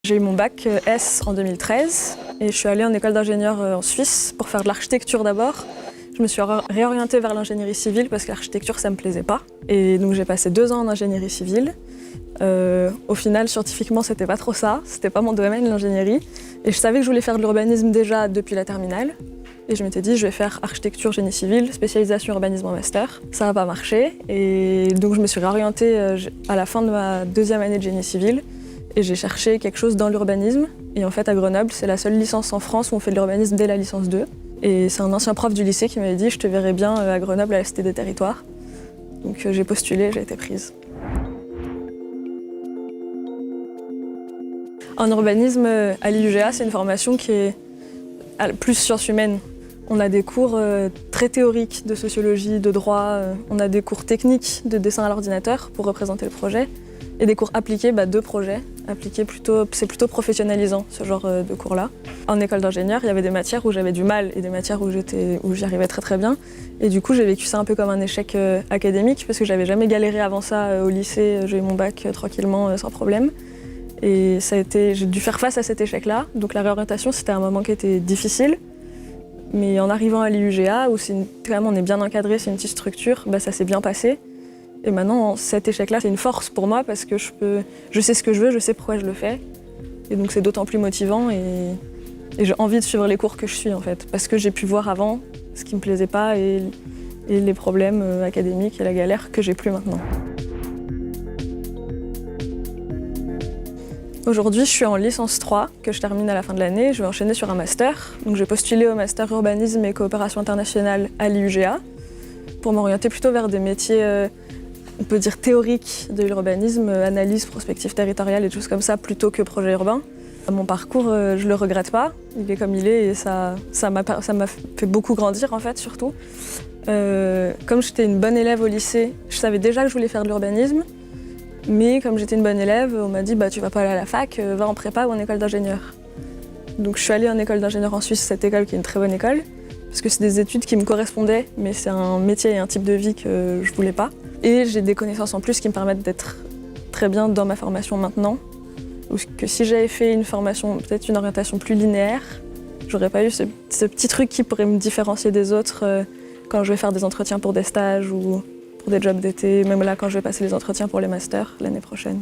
J'ai eu mon bac S en 2013 et je suis allée en école d'ingénieur en Suisse pour faire de l'architecture d'abord. Je me suis réorientée vers l'ingénierie civile parce que l'architecture ça me plaisait pas. Et donc j'ai passé 2 ans en ingénierie civile. Au final, scientifiquement, c'était pas trop ça, c'était pas mon domaine l'ingénierie. Et je savais que je voulais faire de l'urbanisme déjà depuis la terminale. Et je m'étais dit, je vais faire architecture, génie civil, spécialisation urbanisme en master. Ça n'a pas marché. Et donc je me suis réorientée à la fin de ma 2e année de génie civil. Et j'ai cherché quelque chose dans l'urbanisme. Et en fait, à Grenoble, c'est la seule licence en France où on fait de l'urbanisme dès la licence 2. Et c'est un ancien prof du lycée qui m'avait dit, je te verrai bien à Grenoble à la Cité des Territoires. Donc j'ai postulé, j'ai été prise. En urbanisme, à l'IUGA, c'est une formation qui est plus sciences humaines. On a des cours très théoriques de sociologie, de droit, on a des cours techniques de dessin à l'ordinateur pour représenter le projet, et des cours appliqués de projet. C'est plutôt professionnalisant, ce genre de cours-là. En école d'ingénieur, il y avait des matières où j'avais du mal et des matières où j'y arrivais très très bien. Et du coup, j'ai vécu ça un peu comme un échec académique, parce que j'avais jamais galéré avant ça au lycée, j'ai eu mon bac tranquillement, sans problème. Et j'ai dû faire face à cet échec-là. Donc la réorientation, c'était un moment qui était difficile. Mais en arrivant à l'IUGA, où quand même on est bien encadré, c'est une petite structure, ça s'est bien passé. Et maintenant, cet échec-là, c'est une force pour moi parce que je sais ce que je veux, je sais pourquoi je le fais. Et donc c'est d'autant plus motivant et j'ai envie de suivre les cours que je suis en fait. Parce que j'ai pu voir avant ce qui me plaisait pas et les problèmes académiques et la galère que j'ai plus maintenant. Aujourd'hui, je suis en licence 3, que je termine à la fin de l'année. Je vais enchaîner sur un master. Donc j'ai postulé au master urbanisme et coopération internationale à l'IUGA pour m'orienter plutôt vers des métiers, on peut dire théoriques de l'urbanisme, analyse, prospective territoriale et des choses comme ça, plutôt que projet urbain. Mon parcours, je le regrette pas. Il est comme il est et ça m'a fait beaucoup grandir en fait, surtout. Comme j'étais une bonne élève au lycée, je savais déjà que je voulais faire de l'urbanisme. Mais comme j'étais une bonne élève, on m'a dit tu vas pas aller à la fac, va en prépa ou en école d'ingénieur. Donc je suis allée en école d'ingénieur en Suisse, cette école qui est une très bonne école, parce que c'est des études qui me correspondaient, mais c'est un métier et un type de vie que je voulais pas. Et j'ai des connaissances en plus qui me permettent d'être très bien dans ma formation maintenant. Ou que si j'avais fait une formation, peut-être une orientation plus linéaire, j'aurais pas eu ce petit truc qui pourrait me différencier des autres quand je vais faire des entretiens pour des stages ou pour des jobs d'été, même là quand je vais passer les entretiens pour les masters l'année prochaine.